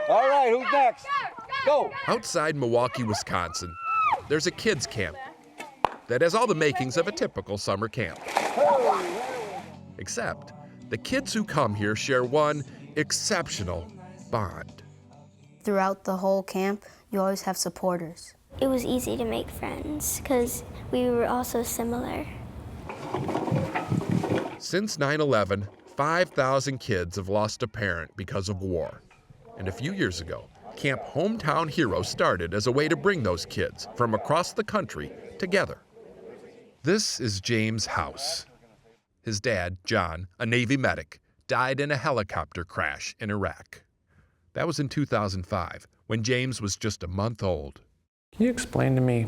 All right, who's next? Go. Outside Milwaukee, Wisconsin, there's a kids' camp that has all the makings of a typical summer camp. Except the kids who come here share one exceptional bond. Throughout the whole camp, you always have supporters. It was easy to make friends because we were all so similar. Since 9/11, 5,000 kids have lost a parent because of war. And a few years ago, Camp Hometown Hero started as a way to bring those kids from across the country together. This is James' house. His dad, John, a Navy medic, died in a helicopter crash in Iraq. That was in 2005, when James was just a month old. Can you explain to me,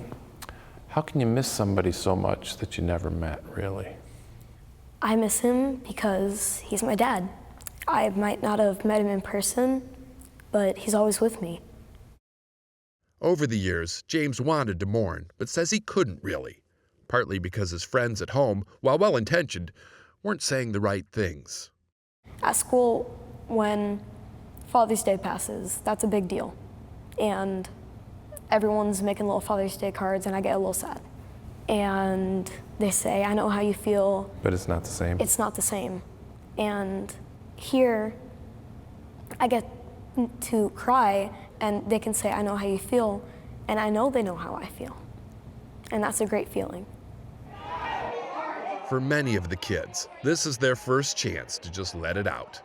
how can you miss somebody so much that you never met, really? I miss him because he's my dad. I might not have met him in person, but he's always with me. Over the years, James wanted to mourn, but says he couldn't really, partly because his friends at home, while well-intentioned, weren't saying the right things. At school, when Father's Day passes, that's a big deal. And everyone's making little Father's Day cards, and I get a little sad. And they say, I know how you feel. But it's not the same. It's not the same. And here, I get to cry, and they can say, I know how you feel, and I know they know how I feel. And that's a great feeling. For many of the kids, this is their first chance to just let it out.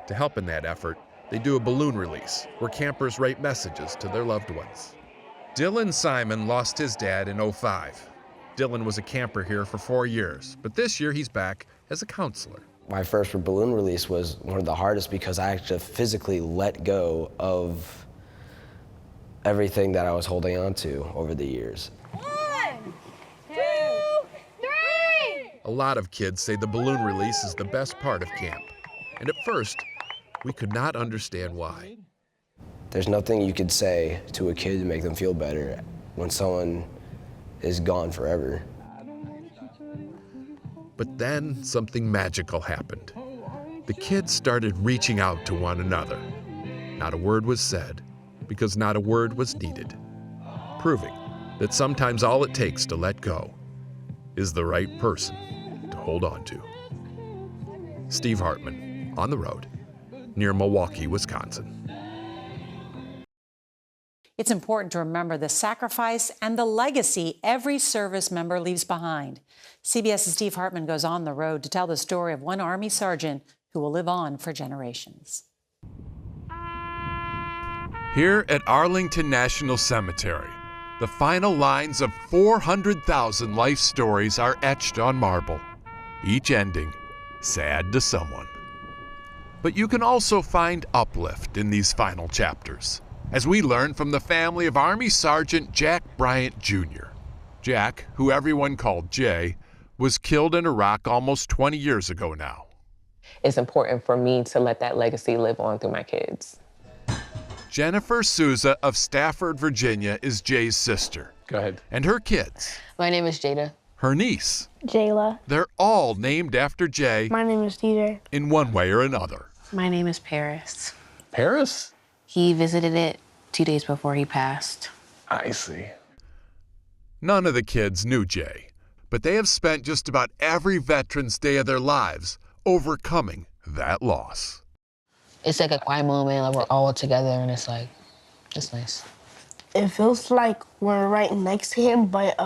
To help in that effort, they do a balloon release where campers write messages to their loved ones. Dylan Simon lost his dad in 2005. Dylan was a camper here for 4 years, but this year he's back as a counselor. My first balloon release was one of the hardest because I had to physically let go of everything that I was holding on to over the years. 1, 2, 3! A lot of kids say the balloon release is the best part of camp. And at first, we could not understand why. There's nothing you could say to a kid to make them feel better when someone is gone forever. But then something magical happened. The kids started reaching out to one another. Not a word was said, because not a word was needed, proving that sometimes all it takes to let go is the right person to hold on to. Steve Hartman, on the road, near Milwaukee, Wisconsin. It's important to remember the sacrifice and the legacy every service member leaves behind. CBS's Steve Hartman goes on the road to tell the story of one Army sergeant who will live on for generations. Here at Arlington National Cemetery, the final lines of 400,000 life stories are etched on marble, each ending sad to someone. But you can also find uplift in these final chapters, as we learn from the family of Army Sergeant Jack Bryant Jr. Jack, who everyone called Jay, was killed in Iraq almost 20 years ago now. It's important for me to let that legacy live on through my kids. Jennifer Souza of Stafford, Virginia, is Jay's sister. Go ahead. And her kids. My name is Jada. Her niece. Jayla. They're all named after Jay. My name is DJ. In one way or another. My name is Paris. Paris? He visited it 2 days before he passed. I see. None of the kids knew Jay, but they have spent just about every Veterans Day of their lives overcoming that loss. It's like a quiet moment, like we're all together, and it's like, it's nice. It feels like we're right next to him, but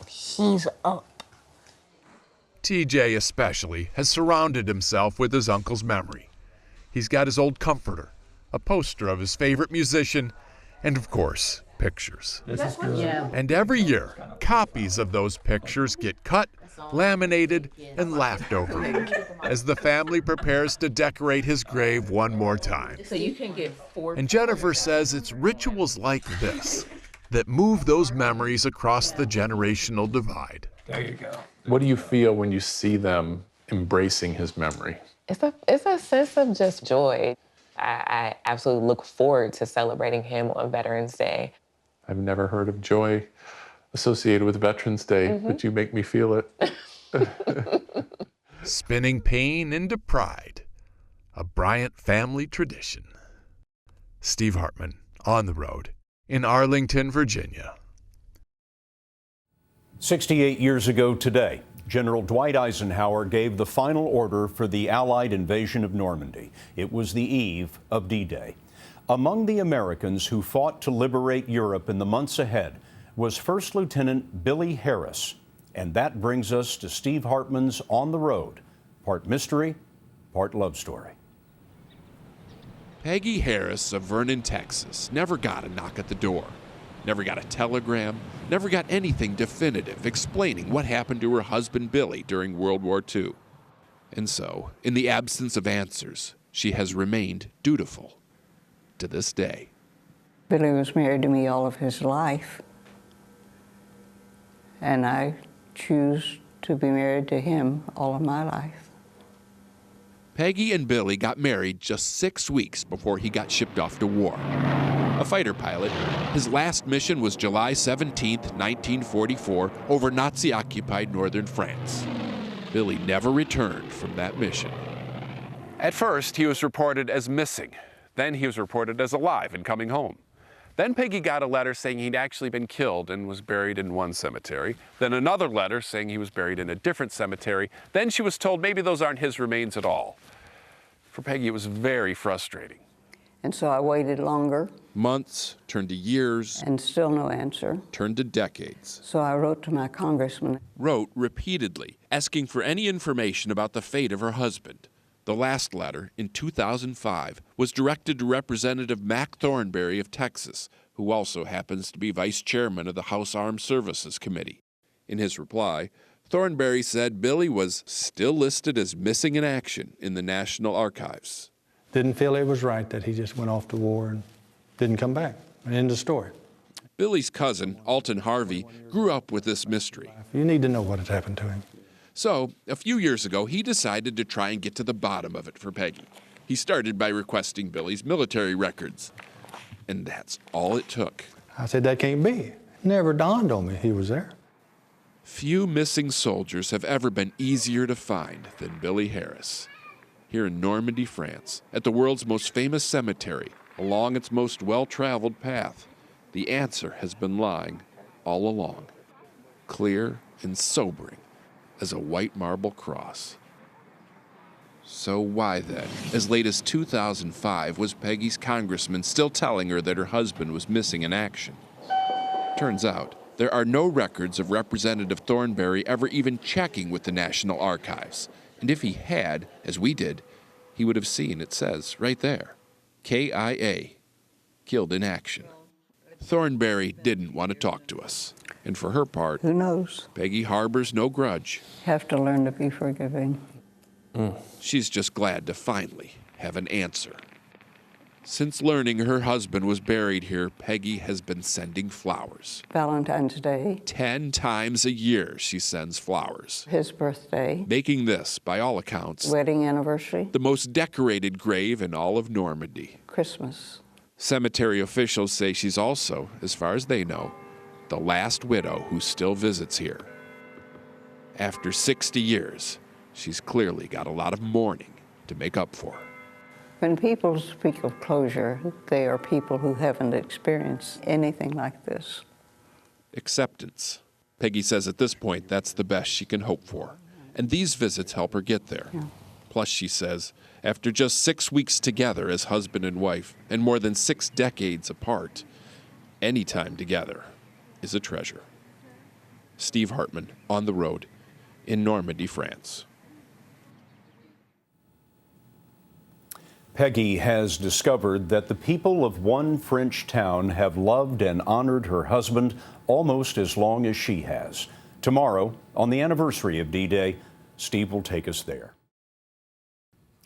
he's up. TJ especially has surrounded himself with his uncle's memory. He's got his old comforter, a poster of his favorite musician, and of course, pictures. Yeah. And every year, copies of those pictures get cut, laminated, and laughed over as the family prepares to decorate his grave one more time. So you can get 4. And Jennifer says it's rituals like this that move those memories across the generational divide. There you go. What do you feel when you see them embracing his memory? It's a sense of just joy. I absolutely look forward to celebrating him on Veterans Day. I've never heard of joy associated with Veterans Day, but you make me feel it. Spinning pain into pride, a Bryant family tradition. Steve Hartman, on the road, in Arlington, Virginia. 68 years ago today, General Dwight Eisenhower gave the final order for the Allied invasion of Normandy. It was the eve of D-Day. Among the Americans who fought to liberate Europe in the months ahead was First Lieutenant Billy Harris. And that brings us to Steve Hartman's On the Road, part mystery, part love story. Peggy Harris of Vernon, Texas, never got a knock at the door, never got a telegram, never got anything definitive explaining what happened to her husband Billy during World War II. And so, in the absence of answers, she has remained dutiful to this day. Billy was married to me all of his life, and I choose to be married to him all of my life. Peggy and Billy got married just 6 weeks before he got shipped off to war. A fighter pilot, his last mission was July 17, 1944, over Nazi-occupied northern France. Billy never returned from that mission. At first, he was reported as missing. Then he was reported as alive and coming home. Then Peggy got a letter saying he'd actually been killed and was buried in one cemetery. Then another letter saying he was buried in a different cemetery. Then she was told maybe those aren't his remains at all. For Peggy, it was very frustrating. And so I waited longer. Months turned to years. And still no answer. Turned to decades. So I wrote to my congressman. Wrote repeatedly, asking for any information about the fate of her husband. The last letter, in 2005, was directed to Representative Mac Thornberry of Texas, who also happens to be vice chairman of the House Armed Services Committee. In his reply, Thornberry said Billy was still listed as missing in action in the National Archives. Didn't feel it was right that he just went off to war and didn't come back. End of story. Billy's cousin, Alton Harvey, grew up with this mystery. You need to know what has happened to him. So, a few years ago, he decided to try and get to the bottom of it for Peggy. He started by requesting Billy's military records. And that's all it took. I said, that can't be. It never dawned on me he was there. Few missing soldiers have ever been easier to find than Billy Harris. Here in Normandy, France, at the world's most famous cemetery, along its most well-traveled path, the answer has been lying all along, clear and sobering as a white marble cross. So why then, as late as 2005, was Peggy's congressman still telling her that her husband was missing in action? Turns out, there are no records of Representative Thornberry ever even checking with the National Archives. And if he had, as we did, he would have seen, it says, right there, KIA, killed in action. Thornberry didn't want to talk to us. And for her part, who knows? Peggy harbors no grudge. Have to learn to be forgiving. She's just glad to finally have an answer. Since learning her husband was buried here, Peggy has been sending flowers. Valentine's Day. 10 times a year she sends flowers. His birthday. Making this, by all accounts, wedding anniversary. The most decorated grave in all of Normandy. Christmas. Cemetery officials say she's also, as far as they know, the last widow who still visits here. After 60 years, she's clearly got a lot of mourning to make up for. When people speak of closure, they are people who haven't experienced anything like this. Acceptance. Peggy says at this point that's the best she can hope for. And these visits help her get there. Yeah. Plus, she says, after just 6 weeks together as husband and wife, and more than 6 decades apart, any time together is a treasure. Steve Hartman, on the road in Normandy, France. Peggy has discovered that the people of one French town have loved and honored her husband almost as long as she has. Tomorrow, on the anniversary of D-Day, Steve will take us there.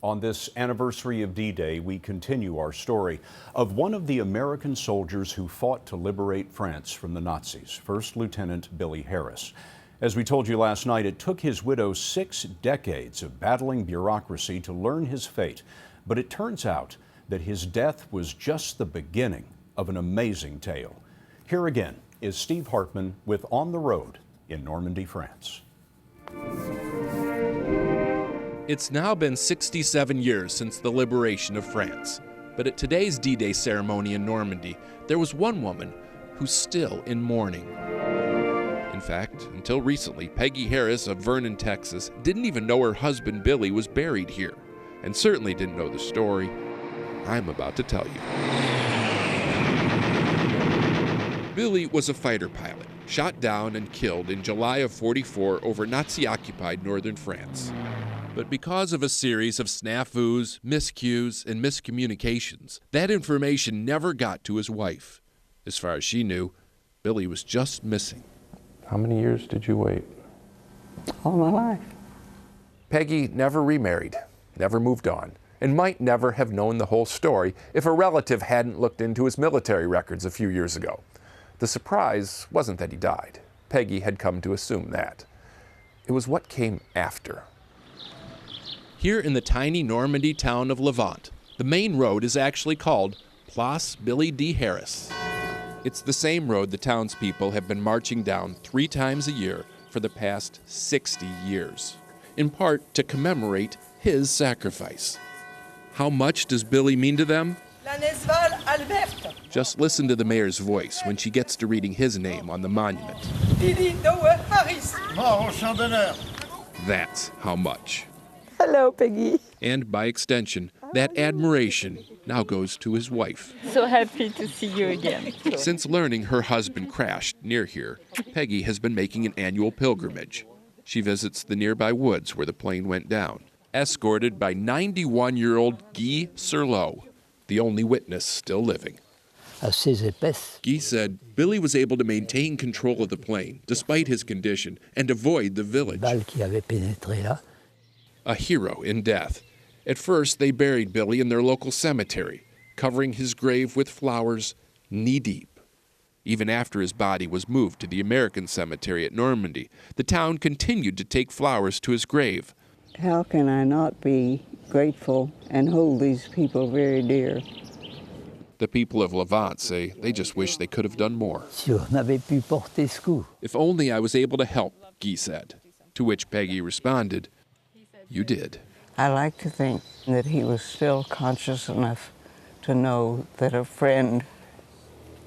On this anniversary of D-Day, we continue our story of one of the American soldiers who fought to liberate France from the Nazis, First Lieutenant Billy Harris. As we told you last night, it took his widow 6 decades of battling bureaucracy to learn his fate. But it turns out that his death was just the beginning of an amazing tale. Here again is Steve Hartman with On the Road in Normandy, France. It's now been 67 years since the liberation of France. But at today's D-Day ceremony in Normandy, there was one woman who's still in mourning. In fact, until recently, Peggy Harris of Vernon, Texas, didn't even know her husband Billy was buried here, and certainly didn't know the story I'm about to tell you. Billy was a fighter pilot, shot down and killed in July of '44 over Nazi-occupied northern France. But because of a series of snafus, miscues, and miscommunications, that information never got to his wife. As far as she knew, Billy was just missing. How many years did you wait? All my life. Peggy never remarried, never moved on, and might never have known the whole story if a relative hadn't looked into his military records a few years ago. The surprise wasn't that he died. Peggy had come to assume that. It was what came after. Here in the tiny Normandy town of Levant, the main road is actually called Place Billy D. Harris. It's the same road the townspeople have been marching down 3 times a year for the past 60 years, in part to commemorate his sacrifice. How much does Billy mean to them? Just listen to the mayor's voice when she gets to reading his name on the monument. That's how much. Hello, Peggy. And by extension, that admiration now goes to his wife. So happy to see you again. Since learning her husband crashed near here, Peggy has been making an annual pilgrimage. She visits the nearby woods where the plane went down, escorted by 91-year-old Guy Serlot, the only witness still living. Guy said Billy was able to maintain control of the plane despite his condition and avoid the village. A hero in death. At first, they buried Billy in their local cemetery, covering his grave with flowers knee-deep. Even after his body was moved to the American cemetery at Normandy, the town continued to take flowers to his grave. How can I not be grateful and hold these people very dear? The people of Levant say they just wish they could have done more. If only I was able to help, Guy said, to which Peggy responded, "You did." I like to think that he was still conscious enough to know that a friend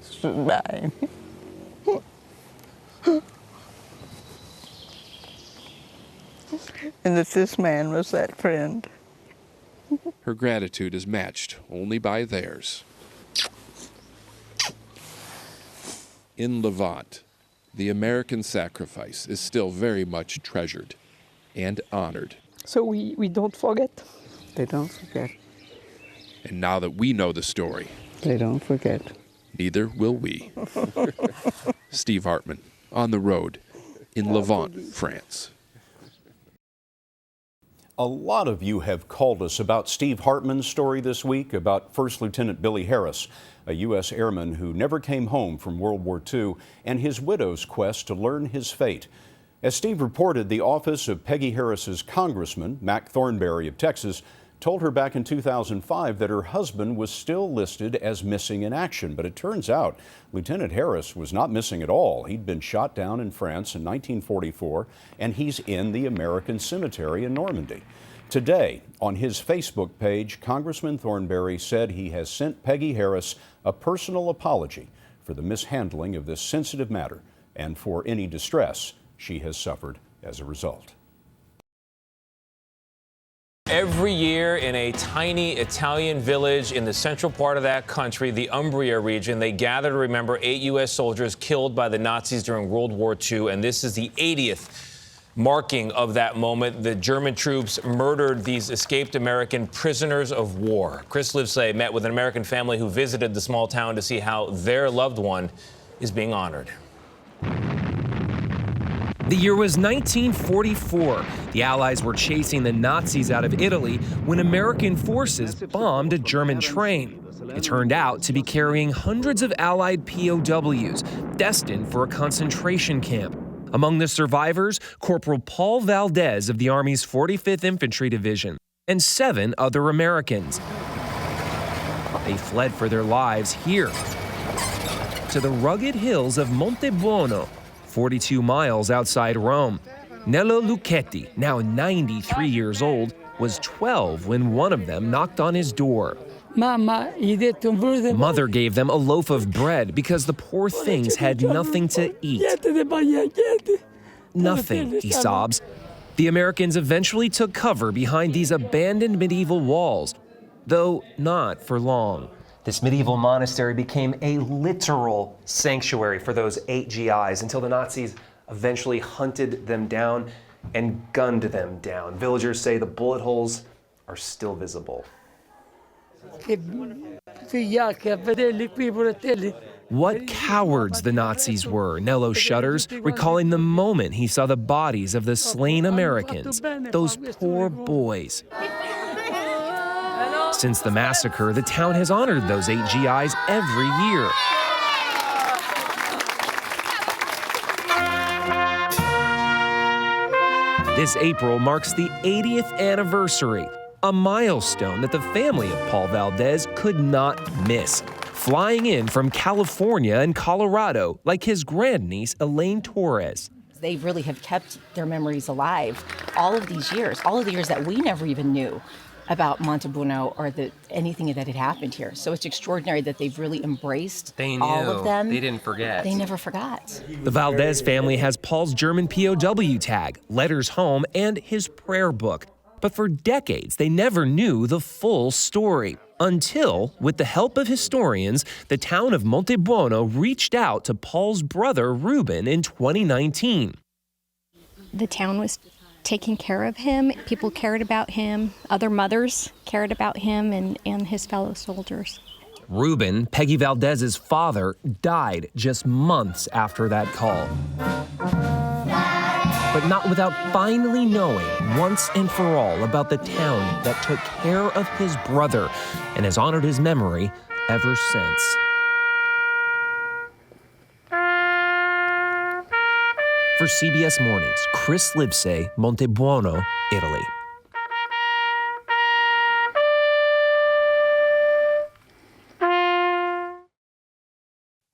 stood by him. And that this man was that friend. Her gratitude is matched only by theirs. In Levant, the American sacrifice is still very much treasured and honored. So we don't forget. They don't forget. And now that we know the story, they don't forget. Neither will we. Steve Hartman, on the road in Levant, France. A lot of you have called us about Steve Hartman's story this week, about First Lieutenant Billy Harris, a U.S. airman who never came home from World War II, and his widow's quest to learn his fate. As Steve reported, the office of Peggy Harris's congressman, Mac Thornberry of Texas, told her back in 2005 that her husband was still listed as missing in action. But it turns out Lieutenant Harris was not missing at all. He'd been shot down in France in 1944, and he's in the American Cemetery in Normandy. Today, on his Facebook page, Congressman Thornberry said he has sent Peggy Harris a personal apology for the mishandling of this sensitive matter and for any distress she has suffered as a result. Every year in a tiny Italian village in the central part of that country, the Umbria region, they gather to remember 8 U.S. soldiers killed by the Nazis during World War II, and this is the 80th marking of that moment. The German troops murdered these escaped American prisoners of war. Chris Livesay met with an American family who visited the small town to see how their loved one is being honored. The year was 1944. The Allies were chasing the Nazis out of Italy when American forces bombed a German train. It turned out to be carrying hundreds of Allied POWs destined for a concentration camp. Among the survivors, Corporal Paul Valdez of the Army's 45th Infantry Division and 7 other Americans. They fled for their lives here to the rugged hills of Monte Buono, 42 miles outside Rome. Nello Lucchetti, now 93 years old, was 12 when one of them knocked on his door. Mother gave them a loaf of bread because the poor things had nothing to eat. Nothing, he sobs. The Americans eventually took cover behind these abandoned medieval walls, though not for long. This medieval monastery became a literal sanctuary for those 8 GIs until the Nazis eventually hunted them down and gunned them down. Villagers say the bullet holes are still visible. What cowards the Nazis were, Nello shudders, recalling the moment he saw the bodies of the slain Americans, those poor boys. Since the massacre, the town has honored those 8 GIs every year. This April marks the 80th anniversary, a milestone that the family of Paul Valdez could not miss. Flying in from California and Colorado, like his grandniece, Elaine Torres. They really have kept their memories alive all of these years, all of the years that we never even knew about Montebuono or anything that had happened here. So it's extraordinary that they've really embraced all of them. They didn't forget. They never forgot. The Valdez family has Paul's German POW tag, letters home, and his prayer book. But for decades, they never knew the full story. Until, with the help of historians, the town of Montebuono reached out to Paul's brother, Ruben, in 2019. The town was taking care of him. People cared about him. Other mothers cared about him and his fellow soldiers. Ruben, Peggy Valdez's father, died just months after that call. But not without finally knowing once and for all about the town that took care of his brother and has honored his memory ever since. For CBS Mornings, Chris Livesay, Montebuono, Italy.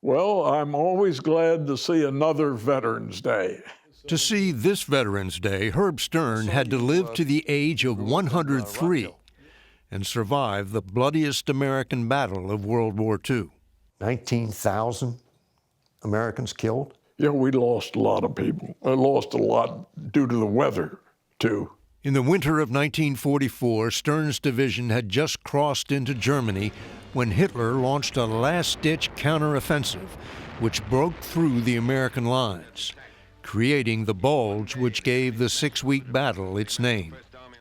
Well, I'm always glad to see another Veterans Day. To see this Veterans Day, Herb Stern had to live to the age of 103 and survive the bloodiest American battle of World War II. 19,000 Americans killed? Yeah, we lost a lot of people. I lost a lot due to the weather, too. In the winter of 1944, Stern's division had just crossed into Germany when Hitler launched a last-ditch counteroffensive, which broke through the American lines, creating the bulge which gave the 6-week battle its name.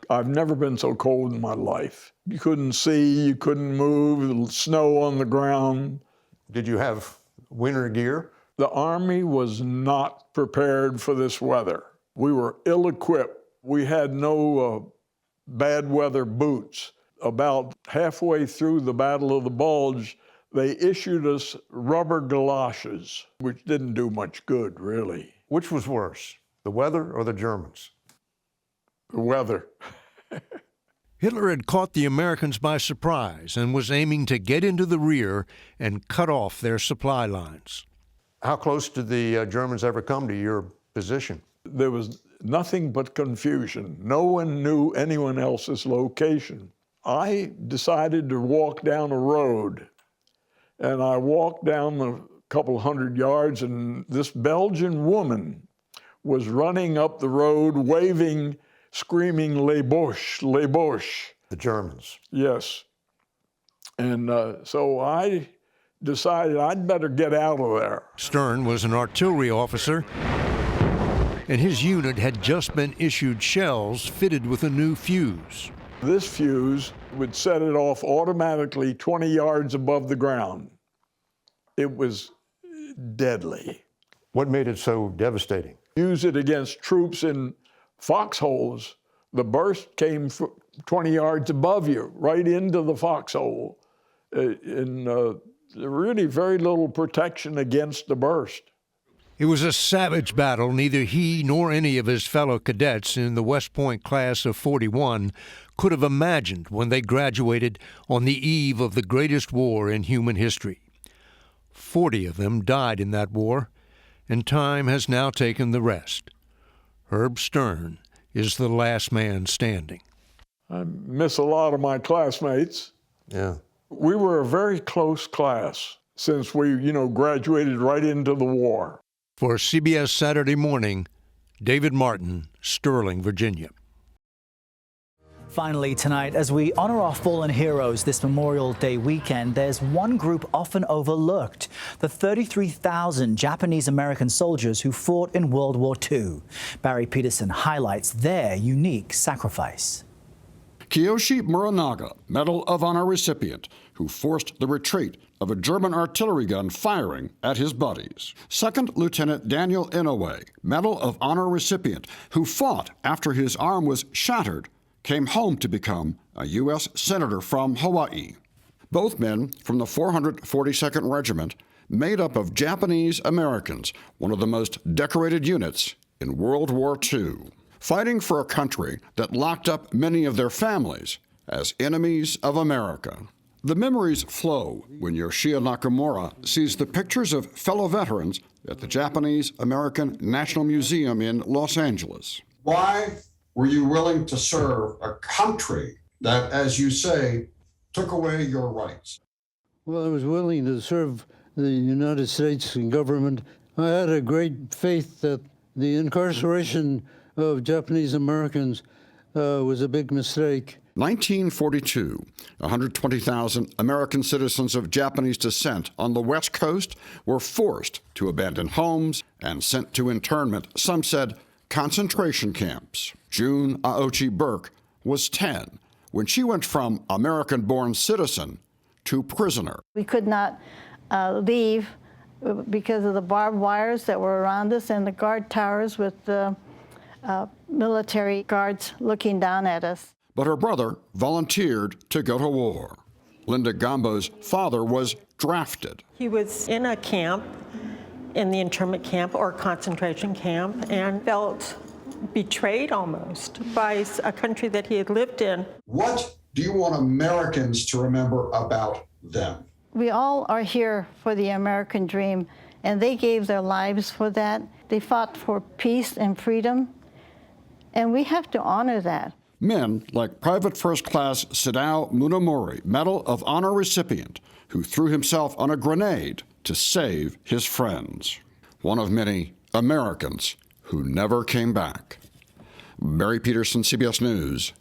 I've never been so cold in my life. You couldn't see, you couldn't move, snow on the ground. Did you have winter gear? The Army was not prepared for this weather. We were ill-equipped. We had no bad weather boots. About halfway through the Battle of the Bulge, they issued us rubber galoshes, which didn't do much good, really. Which was worse, the weather or the Germans? The weather. Hitler had caught the Americans by surprise and was aiming to get into the rear and cut off their supply lines. How close did the Germans ever come to your position? There was nothing but confusion. No one knew anyone else's location. I decided to walk down a road, and I walked down a couple hundred yards, and this Belgian woman was running up the road, waving, screaming, "Les Boches, les Boches." The Germans. Yes. And so I decided I'd better get out of there. Stern was an artillery officer, and his unit had just been issued shells fitted with a new fuse. This fuse would set it off automatically 20 yards above the ground. It was deadly. What made it so devastating? Use it against troops in foxholes. The burst came 20 yards above you, right into the foxhole. Really very little protection against the burst. It was a savage battle neither he nor any of his fellow cadets in the West Point class of 41 could have imagined when they graduated on the eve of the greatest war in human history. 40 of them died in that war, and time has now taken the rest. Herb Stern is the last man standing. I miss a lot of my classmates. Yeah. We were a very close class since we, graduated right into the war. For CBS Saturday Morning, David Martin, Sterling, Virginia. Finally tonight, as we honor our fallen heroes this Memorial Day weekend, there's one group often overlooked: the 33,000 Japanese American soldiers who fought in World War II. Barry Peterson highlights their unique sacrifice. Kiyoshi Muranaga, Medal of Honor recipient, who forced the retreat of a German artillery gun firing at his buddies. Second Lieutenant Daniel Inoue, Medal of Honor recipient, who fought after his arm was shattered, came home to become a U.S. Senator from Hawaii. Both men from the 442nd Regiment, made up of Japanese Americans, one of the most decorated units in World War II, fighting for a country that locked up many of their families as enemies of America. The memories flow when Yoshia Nakamura sees the pictures of fellow veterans at the Japanese American National Museum in Los Angeles. Why were you willing to serve a country that, as you say, took away your rights? Well, I was willing to serve the United States government. I had a great faith that the incarceration of Japanese Americans was a big mistake. 1942, 120,000 American citizens of Japanese descent on the West Coast were forced to abandon homes and sent to internment, some said concentration camps. June Aochi Burke was 10 when she went from American-born citizen to prisoner. We could not leave because of the barbed wires that were around us and the guard towers with the military guards looking down at us. But her brother volunteered to go to war. Linda Gambo's father was drafted. He was in a camp, in the internment camp or concentration camp, and felt betrayed almost by a country that he had lived in. What do you want Americans to remember about them? We all are here for the American dream, and they gave their lives for that. They fought for peace and freedom, and we have to honor that. Men like Private First Class Sadao Munamori, Medal of Honor recipient, who threw himself on a grenade to save his friends. One of many Americans who never came back. Barry Peterson, CBS News,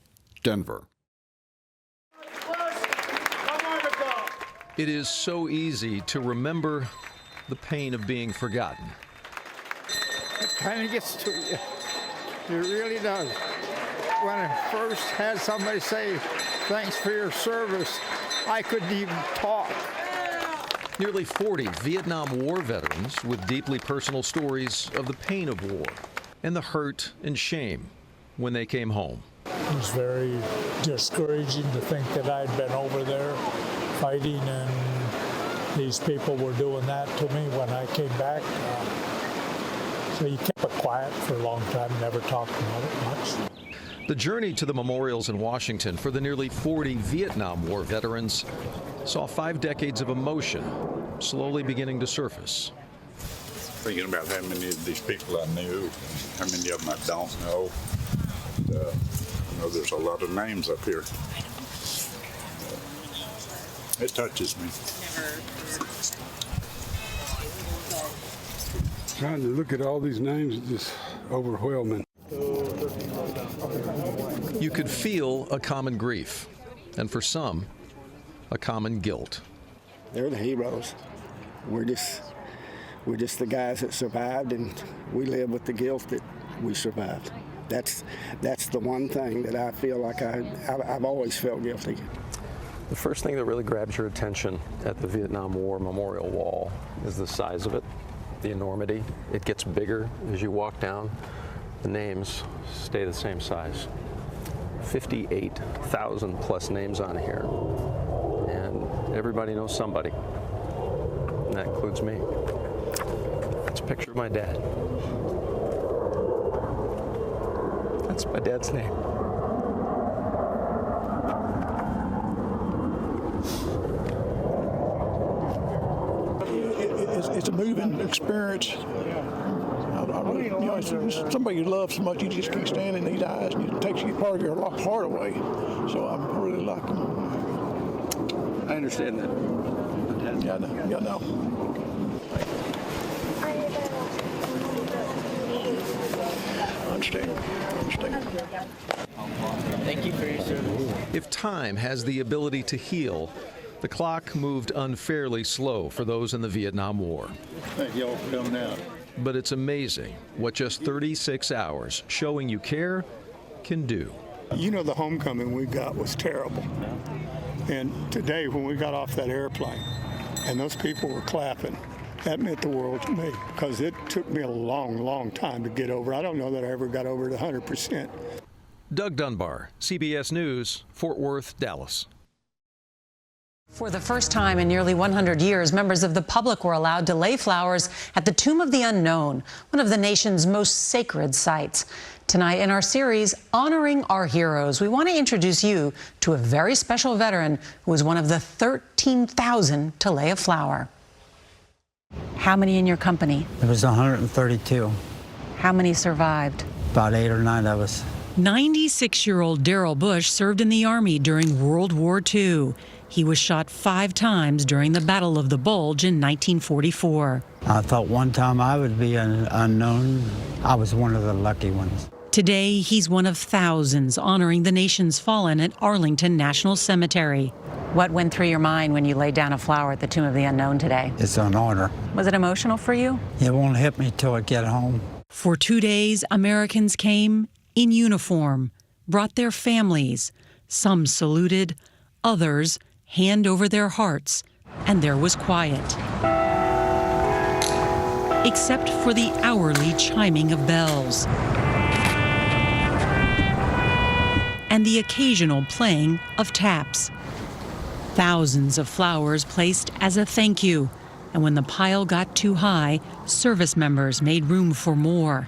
Denver. It is so easy to remember the pain of being forgotten. It kind of gets to you. It really does. When I first had somebody say, "Thanks for your service," I couldn't even talk. Nearly 40 Vietnam War veterans with deeply personal stories of the pain of war and the hurt and shame when they came home. It was very discouraging to think that I'd been over there fighting and these people were doing that to me when I came back. So you kept it quiet for a long time, never talked about it much. The journey to the memorials in Washington for the nearly 40 Vietnam War veterans saw 5 decades of emotion slowly beginning to surface. Thinking about how many of these people I knew, and how many of them I don't know. I know there's a lot of names up here. It touches me. Trying to look at all these names is just overwhelming. You could feel a common grief, and for some, a common guilt. They're the heroes. We're just the guys that survived, and we live with the guilt that we survived. That's the one thing that I feel like I've always felt guilty. The first thing that really grabs your attention at the Vietnam War Memorial Wall is the size of it, the enormity. It gets bigger as you walk down. The names stay the same size. 58,000 plus names on here, and everybody knows somebody, and that includes me. That's a picture of my dad. That's my dad's name. It's a moving experience. Somebody you love so much, you just can't stand in these eyes, and it takes you part of your heart away. So I really like them. I understand that. Yeah, I know. I understand. Thank you for your service. If time has the ability to heal, the clock moved unfairly slow for those in the Vietnam War. Thank y'all for coming out. But it's amazing what just 36 hours showing you care can do. You know, the homecoming we got was terrible. And today, when we got off that airplane and those people were clapping, that meant the world to me, because it took me a long, long time to get over. I don't know that I ever got over it 100%. Doug Dunbar, CBS News, Fort Worth, Dallas. For the first time in nearly 100 years, members of the public were allowed to lay flowers at the Tomb of the Unknown, one of the nation's most sacred sites. Tonight in our series, Honoring Our Heroes, we want to introduce you to a very special veteran who was one of the 13,000 to lay a flower. How many in your company? There was 132. How many survived? About 8 or 9 of us. 96-year-old Darrell Bush served in the Army during World War II. He was shot 5 times during the Battle of the Bulge in 1944. I thought one time I would be an unknown. I was one of the lucky ones. Today, he's one of thousands honoring the nation's fallen at Arlington National Cemetery. What went through your mind when you laid down a flower at the Tomb of the Unknown today? It's an honor. Was it emotional for you? It won't hit me till I get home. For 2 days, Americans came in uniform, brought their families. Some saluted, others hand over their hearts, and there was quiet. Except for the hourly chiming of bells and the occasional playing of taps. Thousands of flowers placed as a thank you, and when the pile got too high, service members made room for more.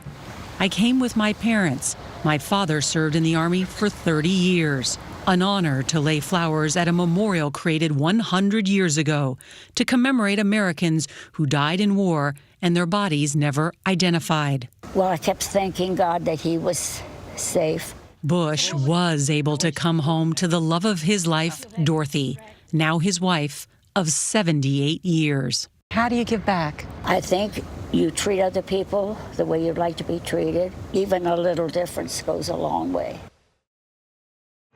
I came with my parents. My father served in the Army for 30 years. An honor to lay flowers at a memorial created 100 years ago to commemorate Americans who died in war and their bodies never identified. Well, I kept thanking God that he was safe. Bush was able to come home to the love of his life, Dorothy, now his wife of 78 years. How do you give back? I think you treat other people the way you'd like to be treated. Even a little difference goes a long way.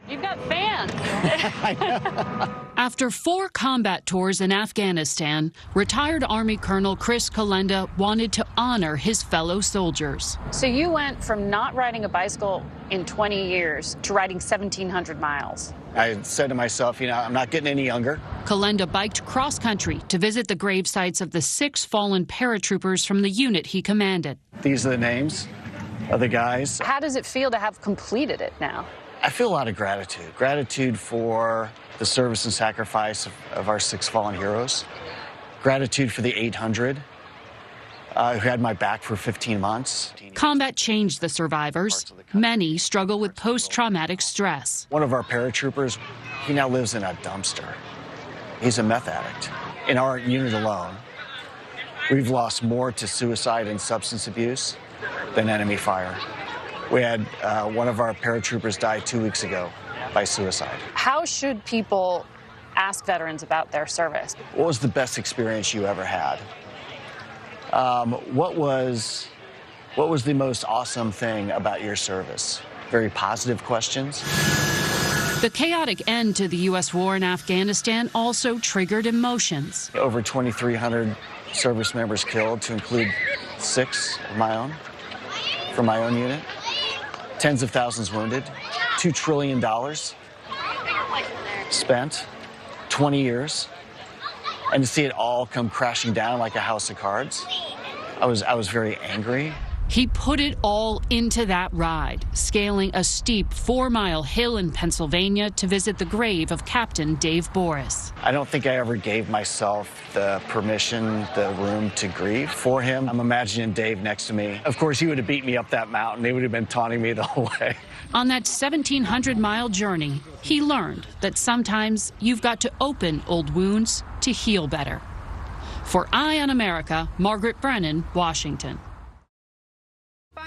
You've got fans. After 4 combat tours in Afghanistan, retired Army Colonel Chris Kalenda wanted to honor his fellow soldiers. So you went from not riding a bicycle in 20 years to riding 1,700 miles. I said to myself, I'm not getting any younger. Kalenda biked cross-country to visit the grave sites of the 6 fallen paratroopers from the unit he commanded. These are the names of the guys. How does it feel to have completed it now? I feel a lot of gratitude. Gratitude for the service and sacrifice of our 6 fallen heroes. Gratitude for the 800 who had my back for 15 months. Combat changed the survivors. Many struggle with post-traumatic stress. One of our paratroopers, he now lives in a dumpster. He's a meth addict. In our unit alone, we've lost more to suicide and substance abuse than enemy fire. We had one of our paratroopers die 2 weeks ago by suicide. How should people ask veterans about their service? What was the best experience you ever had? What was the most awesome thing about your service? Very positive questions. The chaotic end to the U.S. war in Afghanistan also triggered emotions. Over 2,300 service members killed, to include 6 of my own, from my own unit. Tens of thousands wounded, $2 trillion spent, 20 years, and to see it all come crashing down like a house of cards, I was very angry. He put it all into that ride, scaling a steep 4-mile hill in Pennsylvania to visit the grave of Captain Dave Boris. I don't think I ever gave myself the permission, the room to grieve for him. I'm imagining Dave next to me. Of course, he would have beat me up that mountain. He would have been taunting me the whole way. On that 1,700-mile journey, he learned that sometimes you've got to open old wounds to heal better. For Eye on America, Margaret Brennan, Washington.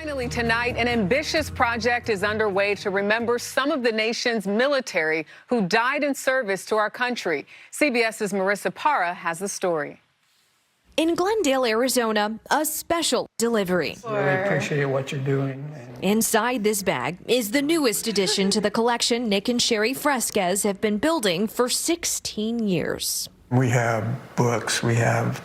Finally tonight, an ambitious project is underway to remember some of the nation's military who died in service to our country. CBS's Marissa Parra has the story. In Glendale, Arizona, a special delivery. Really appreciate what you're doing. Inside this bag is the newest addition to the collection Nick and Sherry Fresquez have been building for 16 years. We have books, we have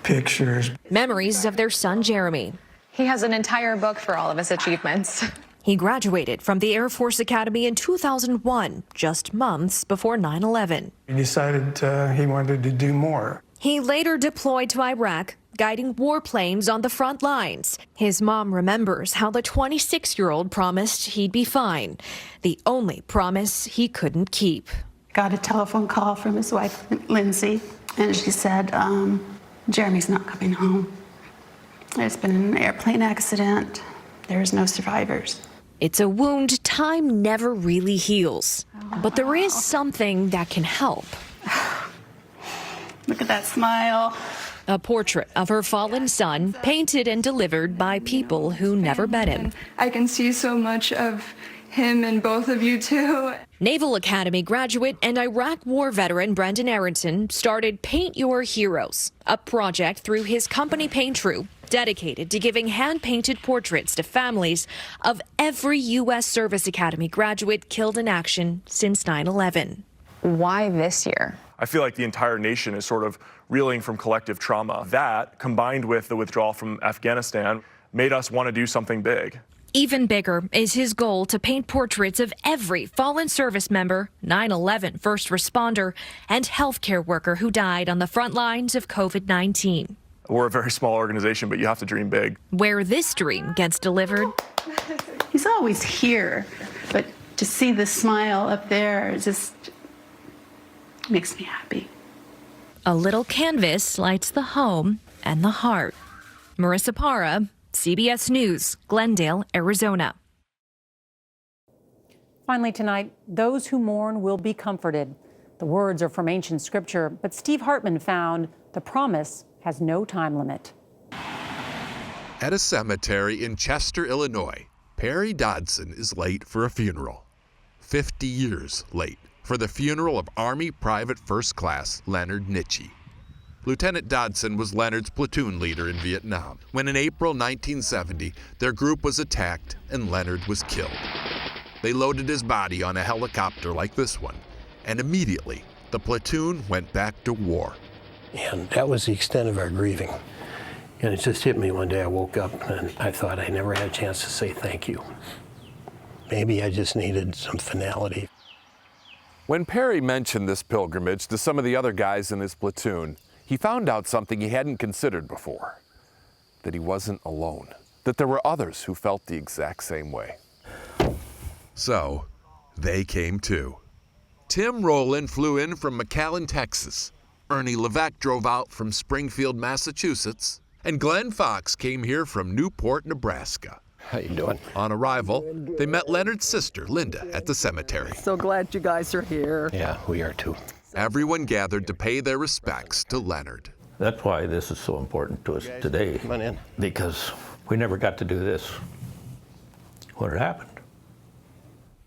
pictures. Memories of their son, Jeremy. He has an entire book for all of his achievements. He graduated from the Air Force Academy in 2001, just months before 9/11. He decided he wanted to do more. He later deployed to Iraq, guiding warplanes on the front lines. His mom remembers how the 26-year-old promised he'd be fine, the only promise he couldn't keep. Got a telephone call from his wife, Lindsay, and she said, Jeremy's not coming home. There's been an airplane accident. There's no survivors. It's a wound time never really heals, but there is something that can help. Look at that smile. A portrait of her fallen son, painted and delivered by people who never met him. I can see so much of him in both of you, too. Naval Academy graduate and Iraq War veteran Brendan Aronson started Paint Your Heroes, a project through his company Paint True, dedicated to giving hand-painted portraits to families of every U.S. Service Academy graduate killed in action since 9/11. Why this year? I feel like the entire nation is sort of reeling from collective trauma. That, combined with the withdrawal from Afghanistan, made us want to do something big. Even bigger is his goal to paint portraits of every fallen service member, 9/11 first responder, and healthcare worker who died on the front lines of COVID-19. We're a very small organization, but you have to dream big. Where this dream gets delivered. He's always here, but to see the smile up there just makes me happy. A little canvas lights the home and the heart. Marissa Parra, CBS News, Glendale, Arizona. Finally tonight, those who mourn will be comforted. The words are from ancient scripture, but Steve Hartman found the promise has no time limit. At a cemetery in Chester, Illinois, Perry Dodson is late for a funeral. 50 years late for the funeral of Army Private First Class Leonard Nitschke. Lieutenant Dodson was Leonard's platoon leader in Vietnam when in April 1970 their group was attacked and Leonard was killed. They loaded his body on a helicopter like this one, and immediately the platoon went back to war. And that was the extent of our grieving. And it just hit me one day. I woke up and I thought I never had a chance to say thank you. Maybe I just needed some finality. When Perry mentioned this pilgrimage to some of the other guys in his platoon, he found out something he hadn't considered before, that he wasn't alone, that there were others who felt the exact same way. So, they came too. Tim Rowland flew in from McAllen, Texas. Ernie Levesque drove out from Springfield, Massachusetts. And Glenn Fox came here from Newport, Nebraska. How you doing? On arrival, they met Leonard's sister, Linda, at the cemetery. So glad you guys are here. Yeah, we are too. Everyone gathered to pay their respects to Leonard. That's why this is so important to us today. Come on in. Because we never got to do this when it happened.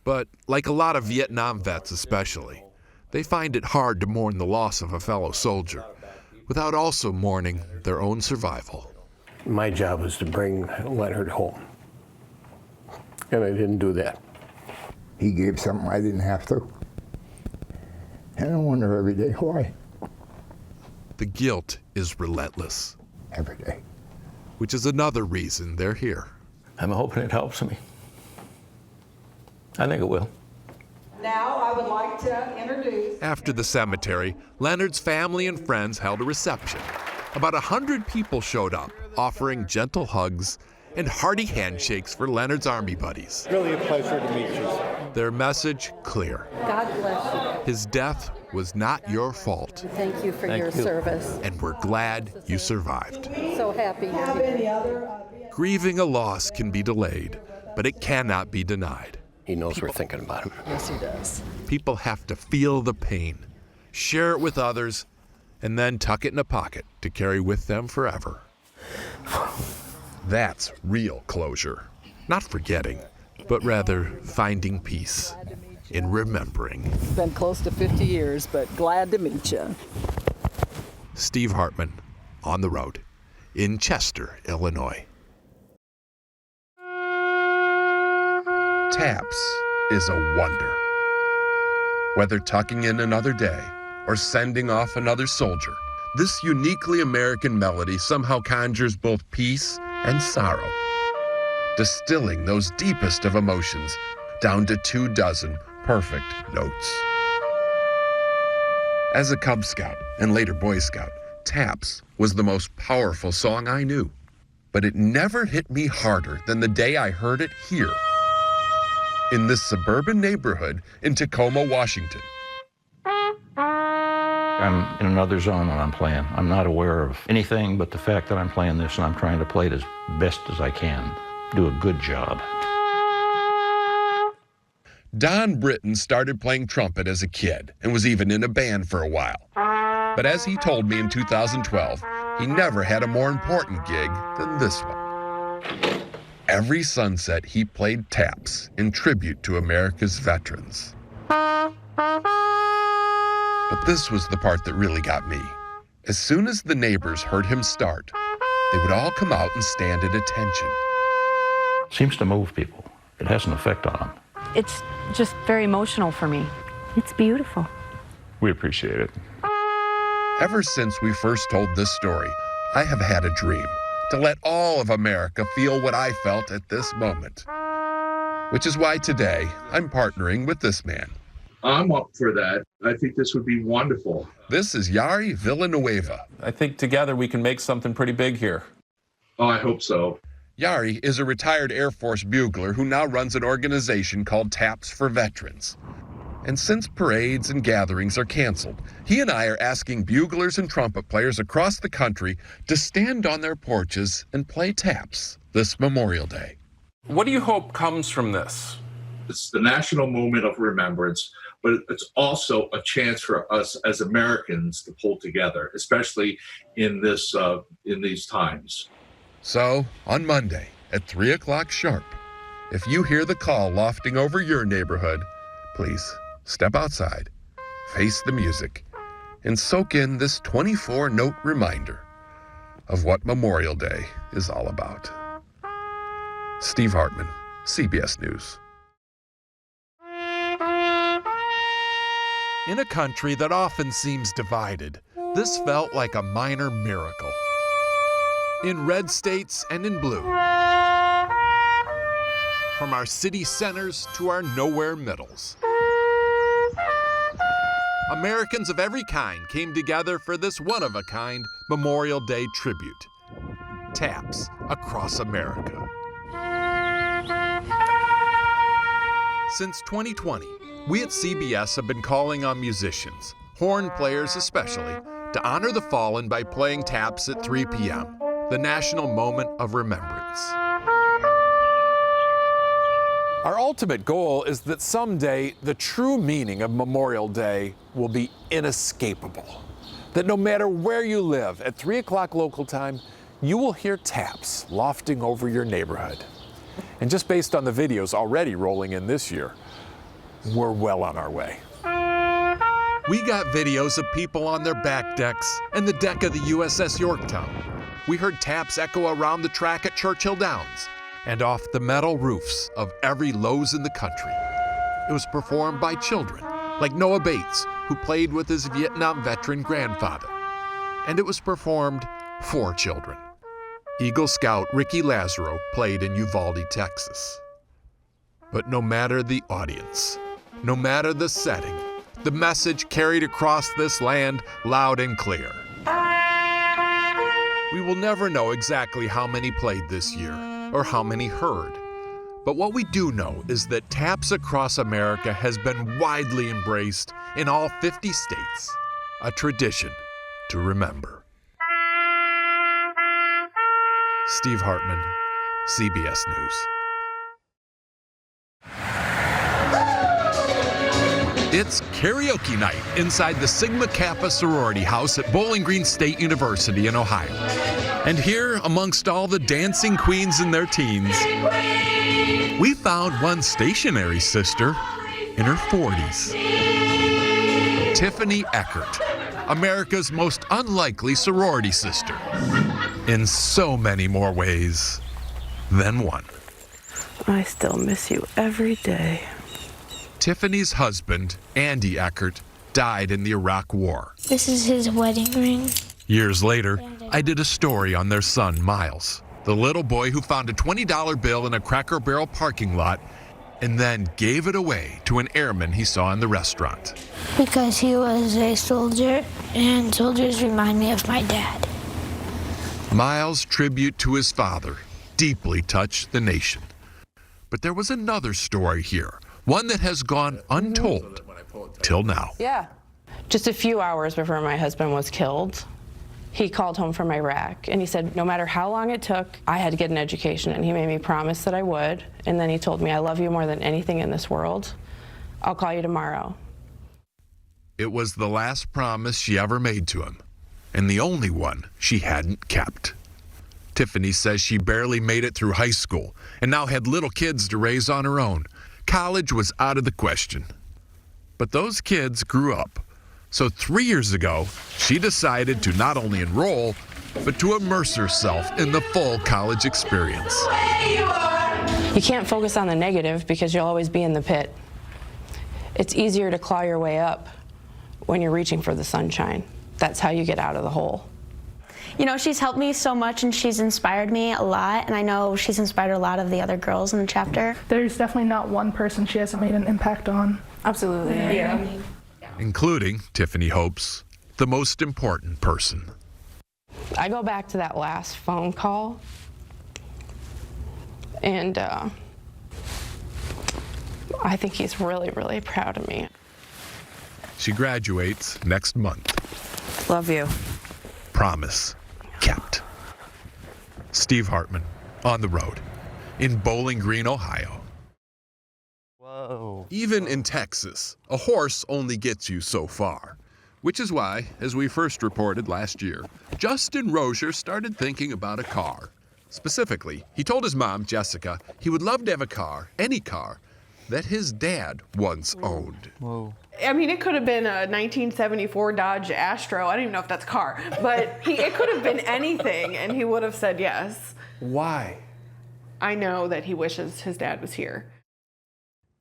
But like a lot of Vietnam vets especially, they find it hard to mourn the loss of a fellow soldier without also mourning their own survival. My job was to bring Leonard home, and I didn't do that. He gave something I didn't have to. And I wonder every day why. The guilt is relentless. Every day. Which is another reason they're here. I'm hoping it helps me. I think it will. Now I would like to introduce... After the cemetery, Leonard's family and friends held a reception. About 100 people showed up, offering gentle hugs and hearty handshakes for Leonard's Army buddies. Really a pleasure to meet you. Their message clear. God bless you. His death was not your fault. Thank you for your service. And we're glad you survived. So happy you're here. Grieving a loss can be delayed, but it cannot be denied. He knows we're thinking about him. Yes, he does. People have to feel the pain, share it with others, and then tuck it in a pocket to carry with them forever. That's real closure. Not forgetting, but rather finding peace in remembering. It's been close to 50 years, but glad to meet you. Steve Hartman, on the road in Chester, Illinois. TAPS is a wonder. Whether tucking in another day or sending off another soldier, this uniquely American melody somehow conjures both peace and sorrow, distilling those deepest of emotions down to 24 perfect notes. As a Cub Scout and later Boy Scout, TAPS was the most powerful song I knew, but it never hit me harder than the day I heard it here, in this suburban neighborhood in Tacoma, Washington. I'm in another zone when I'm playing. I'm not aware of anything but the fact that I'm playing this, and I'm trying to play it as best as I can. Do a good job. Don Britton started playing trumpet as a kid and was even in a band for a while. But as he told me in 2012, he never had a more important gig than this one. Every sunset, he played TAPS in tribute to America's veterans. But this was the part that really got me. As soon as the neighbors heard him start, they would all come out and stand at attention. Seems to move people. It has an effect on them. It's just very emotional for me. It's beautiful. We appreciate it. Ever since we first told this story, I have had a dream to let all of America feel what I felt at this moment. Which is why today I'm partnering with this man. I'm up for that. I think this would be wonderful. This is Yari Villanueva. I think together we can make something pretty big here. Oh, I hope so. Yari is a retired Air Force bugler who now runs an organization called TAPS for Veterans. And since parades and gatherings are canceled, he and I are asking buglers and trumpet players across the country to stand on their porches and play TAPS this Memorial Day. What do you hope comes from this? It's the national moment of remembrance, but it's also a chance for us as Americans to pull together, especially in these times. So, on Monday at 3 o'clock sharp, if you hear the call lofting over your neighborhood, please step outside, face the music, and soak in this 24-note reminder of what Memorial Day is all about. Steve Hartman, CBS News. In a country that often seems divided, this felt like a minor miracle. In red states and in blue. From our city centers to our nowhere middles. Americans of every kind came together for this one-of-a-kind Memorial Day tribute. TAPS across America. Since 2020, we at CBS have been calling on musicians, horn players especially, to honor the fallen by playing TAPS at 3 p.m., the national moment of remembrance. Our ultimate goal is that someday the true meaning of Memorial Day will be inescapable. That no matter where you live, at 3 o'clock local time, you will hear TAPS lofting over your neighborhood. And just based on the videos already rolling in this year, we're well on our way. We got videos of people on their back decks and the deck of the USS Yorktown. We heard TAPS echo around the track at Churchill Downs and off the metal roofs of every Lowe's in the country. It was performed by children, like Noah Bates, who played with his Vietnam veteran grandfather. And it was performed for children. Eagle Scout Ricky Lazaro played in Uvalde, Texas. But no matter the audience, no matter the setting, the message carried across this land loud and clear. We will never know exactly how many played this year or how many heard. But what we do know is that TAPS across America has been widely embraced in all 50 states, a tradition to remember. Steve Hartman, CBS News. It's karaoke night inside the Sigma Kappa sorority house at Bowling Green State University in Ohio. And here, amongst all the dancing queens and their teens, We found one stationary sister in her 40s. Tiffany Eckert, America's most unlikely sorority sister, in so many more ways than one. I still miss you every day. Tiffany's husband, Andy Eckert, died in the Iraq War. This is his wedding ring. Years later, I did a story on their son, Miles, the little boy who found a $20 bill in a Cracker Barrel parking lot and then gave it away to an airman he saw in the restaurant. Because he was a soldier, and soldiers remind me of my dad. Miles' tribute to his father deeply touched the nation. But there was another story here, one that has gone untold till now. Yeah. Just a few hours before my husband was killed, he called home from Iraq, and he said no matter how long it took, I had to get an education, and he made me promise that I would. And then he told me, I love you more than anything in this world. I'll call you tomorrow. It was the last promise she ever made to him, and the only one she hadn't kept. Tiffany says she barely made it through high school and now had little kids to raise on her own. College was out of the question. But those kids grew up. So 3 years ago, she decided to not only enroll, but to immerse herself in the full college experience. You can't focus on the negative because you'll always be in the pit. It's easier to claw your way up when you're reaching for the sunshine. That's how you get out of the hole. You know, she's helped me so much and she's inspired me a lot, and I know she's inspired a lot of the other girls in the chapter. There's definitely not one person she hasn't made an impact on. Absolutely. Yeah. Including, Tiffany hopes, the most important person. I go back to that last phone call, and I think he's really, really proud of me. She graduates next month. Love you. Promise kept. Steve Hartman, on the road, in Bowling Green, Ohio. Whoa. Even in Texas, a horse only gets you so far. Which is why, as we first reported last year, Justin Rozier started thinking about a car. Specifically, he told his mom, Jessica, he would love to have a car, any car, that his dad once owned. Whoa. I mean, it could have been a 1974 Dodge Astro. I don't even know if that's a car, but it could have been anything, and he would have said yes. Why? I know that he wishes his dad was here.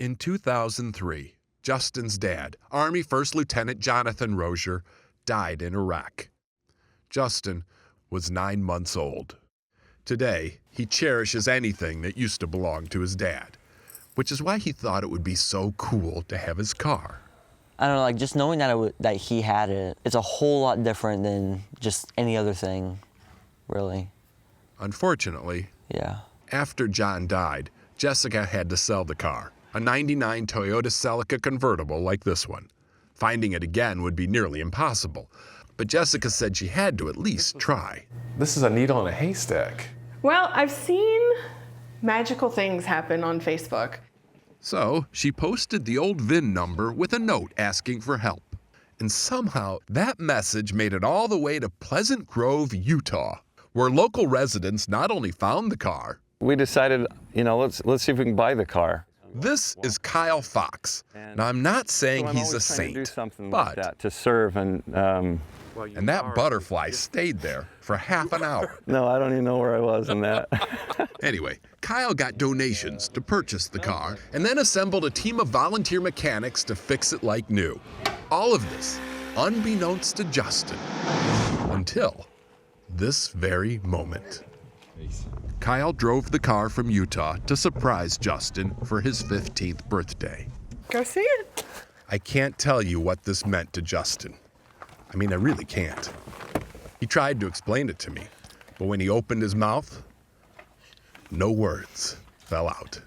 In 2003, Justin's dad, Army First Lieutenant Jonathan Rozier, died in Iraq. Justin was 9 months old. Today, he cherishes anything that used to belong to his dad, which is why he thought it would be so cool to have his car. I don't know, like just knowing that he had it, it's a whole lot different than just any other thing, really. Unfortunately, yeah. After John died, Jessica had to sell the car, a '99 Toyota Celica convertible like this one. Finding it again would be nearly impossible, but Jessica said she had to at least try. This is a needle in a haystack. Well, I've seen magical things happen on Facebook. So she posted the old VIN number with a note asking for help. And somehow that message made it all the way to Pleasant Grove, Utah, where local residents not only found the car. We decided, let's see if we can buy the car. This is Kyle Fox. Now, I'm not saying he's a saint, but like to serve and that butterfly stayed there for half an hour. No, I don't even know where I was in that. Anyway, Kyle got donations to purchase the car and then assembled a team of volunteer mechanics to fix it like new. All of this, unbeknownst to Justin, until this very moment. Kyle drove the car from Utah to surprise Justin for his 15th birthday. Go see it. I can't tell you what this meant to Justin. I mean, I really can't. He tried to explain it to me, but when he opened his mouth, no words fell out.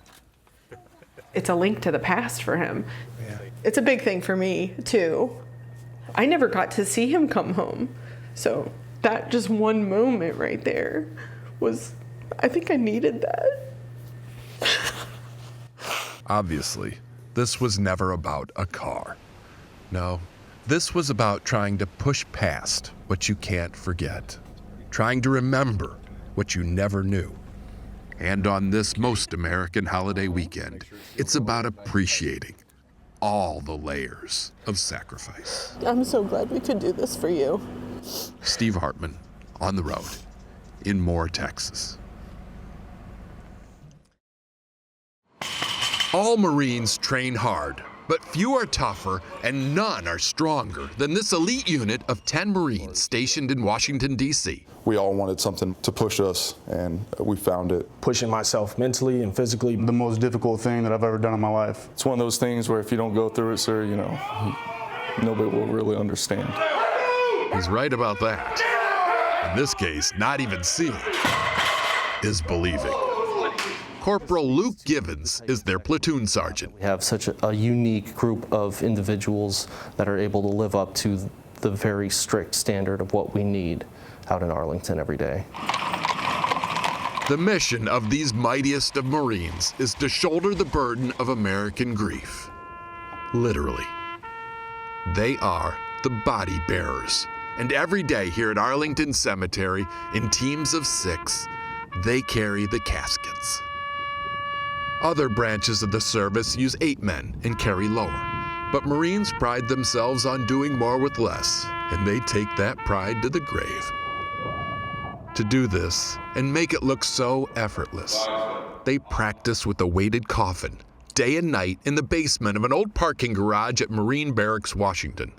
It's a link to the past for him. Yeah. It's a big thing for me, too. I never got to see him come home. So that just one moment right there was, I think I needed that. Obviously, this was never about a car. No, this was about trying to push past what you can't forget, trying to remember what you never knew, And on this most American holiday weekend, it's about appreciating all the layers of sacrifice. I'm so glad we could do this for you. Steve Hartman, on the road in Moore, Texas. All Marines train hard, but few are tougher and none are stronger than this elite unit of 10 Marines stationed in Washington, D.C. We all wanted something to push us, and we found it. Pushing myself mentally and physically, the most difficult thing that I've ever done in my life. It's one of those things where if you don't go through it, sir, you know, nobody will really understand. He's right about that. In this case, not even seeing is believing. Corporal Luke Givens is their platoon sergeant. We have such a unique group of individuals that are able to live up to the very strict standard of what we need out in Arlington every day. The mission of these mightiest of Marines is to shoulder the burden of American grief. Literally. They are the body bearers. And every day here at Arlington Cemetery, in teams of 6, they carry the caskets. Other branches of the service use 8 men and carry lower. But Marines pride themselves on doing more with less, and they take that pride to the grave. To do this and make it look so effortless, they practice with a weighted coffin, day and night in the basement of an old parking garage at Marine Barracks, Washington.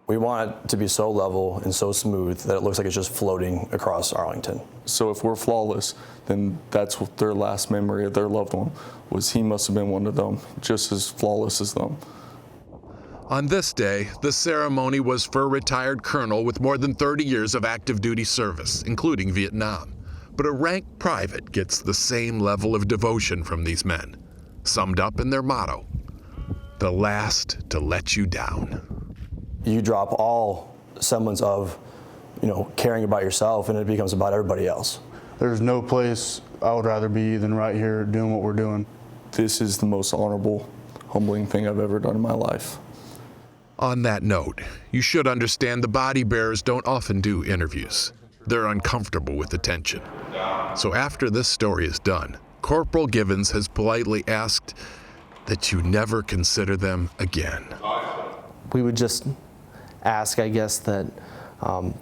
We want it to be so level and so smooth that it looks like it's just floating across Arlington. So if we're flawless, then that's what their last memory of their loved one was. He must have been one of them, just as flawless as them. On this day, the ceremony was for a retired colonel with more than 30 years of active duty service, including Vietnam. But a ranked private gets the same level of devotion from these men, summed up in their motto, the last to let you down. You drop all semblance of, caring about yourself, and it becomes about everybody else. There's no place I would rather be than right here doing what we're doing. This is the most honorable, humbling thing I've ever done in my life. On that note, you should understand the body bearers don't often do interviews. They're uncomfortable with attention. So after this story is done, Corporal Givens has politely asked that you never consider them again. We would just ask, I guess, that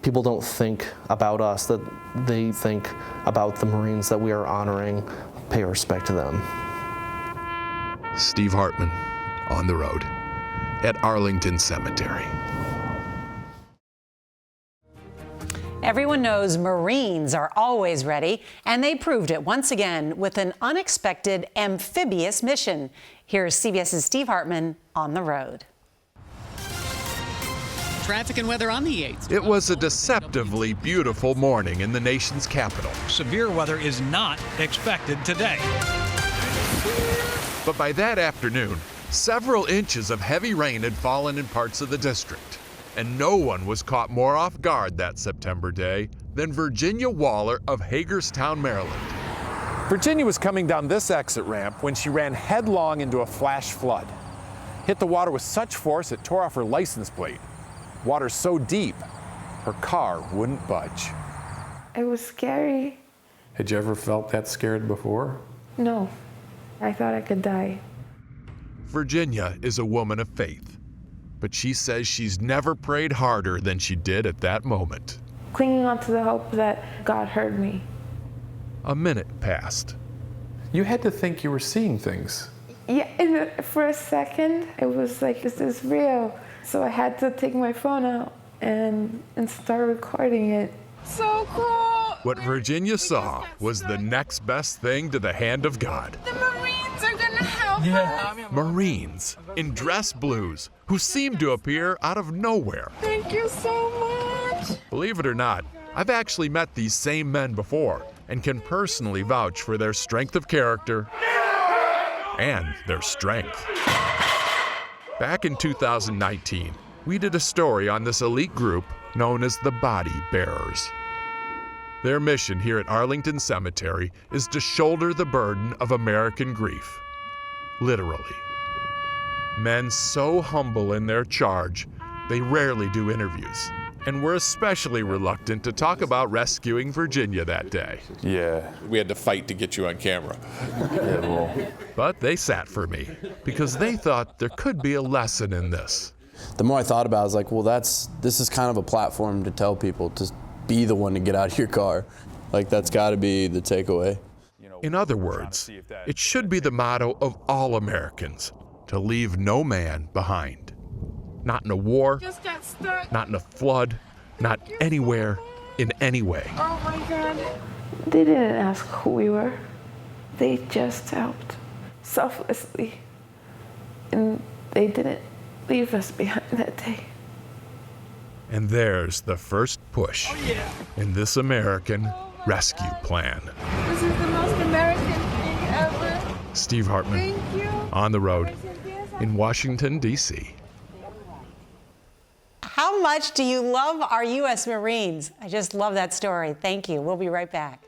people don't think about us, that they think about the Marines that we are honoring, pay respect to them. Steve Hartman, on the road at Arlington Cemetery. Everyone knows Marines are always ready, and they proved it once again with an unexpected amphibious mission. Here's CBS's Steve Hartman on the road. Traffic and weather on the 8th. It was a deceptively beautiful morning in the nation's capital. Severe weather is not expected today. But by that afternoon, several inches of heavy rain had fallen in parts of the district, and no one was caught more off guard that September day than Virginia Waller of Hagerstown, Maryland. Virginia was coming down this exit ramp when she ran headlong into a flash flood. Hit the water with such force it tore off her license plate. Water so deep, her car wouldn't budge. It was scary. Had you ever felt that scared before? No, I thought I could die. Virginia is a woman of faith, but she says she's never prayed harder than she did at that moment. Clinging on to the hope that God heard me. A minute passed. You had to think you were seeing things. Yeah, for a second, it was like, is this real? So I had to take my phone out and start recording it. So cool! What Virginia saw was the next best thing to the hand of God. The Marines are gonna help us! Marines in dress blues who seemed to appear out of nowhere. Thank you so much! Believe it or not, I've actually met these same men before and can personally vouch for their strength of character and their strength. Back in 2019, we did a story on this elite group known as the Body Bearers. Their mission here at Arlington Cemetery is to shoulder the burden of American grief, literally. Men so humble in their charge, they rarely do interviews, and were especially reluctant to talk about rescuing Virginia that day. Yeah. We had to fight to get you on camera. Yeah, well. But they sat for me because they thought there could be a lesson in this. The more I thought about it, I was like, well, this is kind of a platform to tell people to be the one to get out of your car. Like, that's got to be the takeaway. In other words, it should be the motto of all Americans, to leave no man behind. Not in a war, not in a flood, not anywhere, in any way. Oh my God. They didn't ask who we were. They just helped selflessly. And they didn't leave us behind that day. And there's the first push in this American rescue plan. This is the most American thing ever. Steve Hartman, Thank you. on the road in Washington, D.C. How much do you love our U.S. Marines? I just love that story. Thank you. We'll be right back.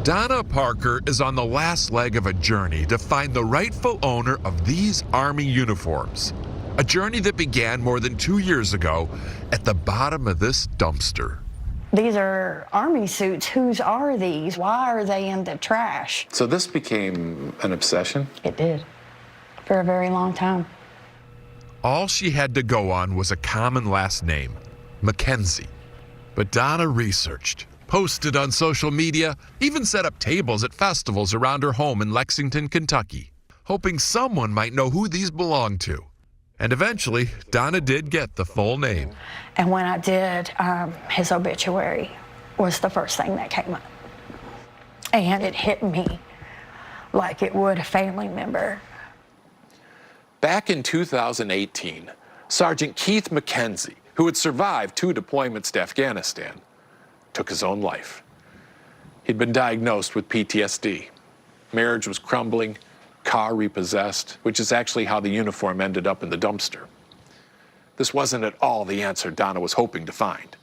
Donna Parker is on the last leg of a journey to find the rightful owner of these Army uniforms. A journey that began more than 2 years ago at the bottom of this dumpster. These are Army suits. Whose are these? Why are they in the trash? So this became an obsession? It did. For a very long time. All she had to go on was a common last name, Mackenzie. But Donna researched, posted on social media, even set up tables at festivals around her home in Lexington, Kentucky, hoping someone might know who these belonged to. And eventually, Donna did get the full name. And when I did, his obituary was the first thing that came up. And it hit me like it would a family member. Back in 2018, Sergeant Keith McKenzie, who had survived 2 deployments to Afghanistan, took his own life. He'd been diagnosed with PTSD. Marriage was crumbling, car repossessed, which is actually how the uniform ended up in the dumpster. This wasn't at all the answer Donna was hoping to find,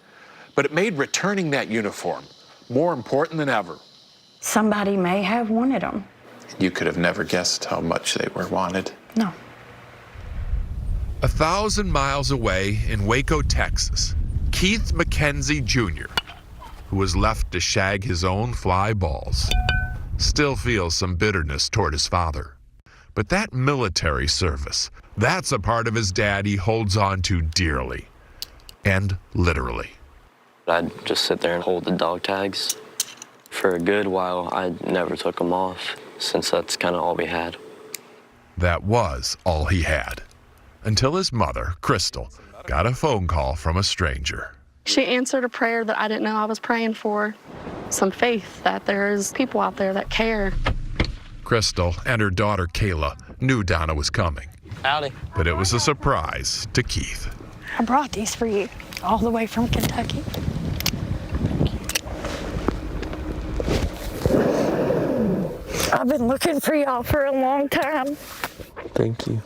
but it made returning that uniform more important than ever. Somebody may have wanted them. You could have never guessed how much they were wanted. No. 1,000 miles away in Waco, Texas, Keith McKenzie Jr., who was left to shag his own fly balls, still feels some bitterness toward his father. But that military service, that's a part of his dad he holds on to dearly, and literally. I'd just sit there and hold the dog tags. For a good while, I never took them off, since that's kind of all we had. That was all he had, until his mother, Crystal, got a phone call from a stranger. She answered a prayer that I didn't know I was praying for. Some faith that there's people out there that care. Crystal and her daughter, Kayla, knew Donna was coming. Howdy. But it was a surprise to Keith. I brought these for you, all the way from Kentucky. I've been looking for y'all for a long time. Thank you.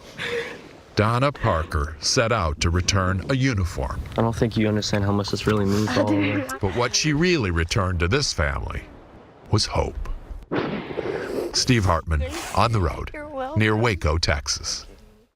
Donna Parker set out to return a uniform. I don't think you understand how much this really means to all of us. But what she really returned to this family was hope. Steve Hartman, on the road, near Waco, Texas.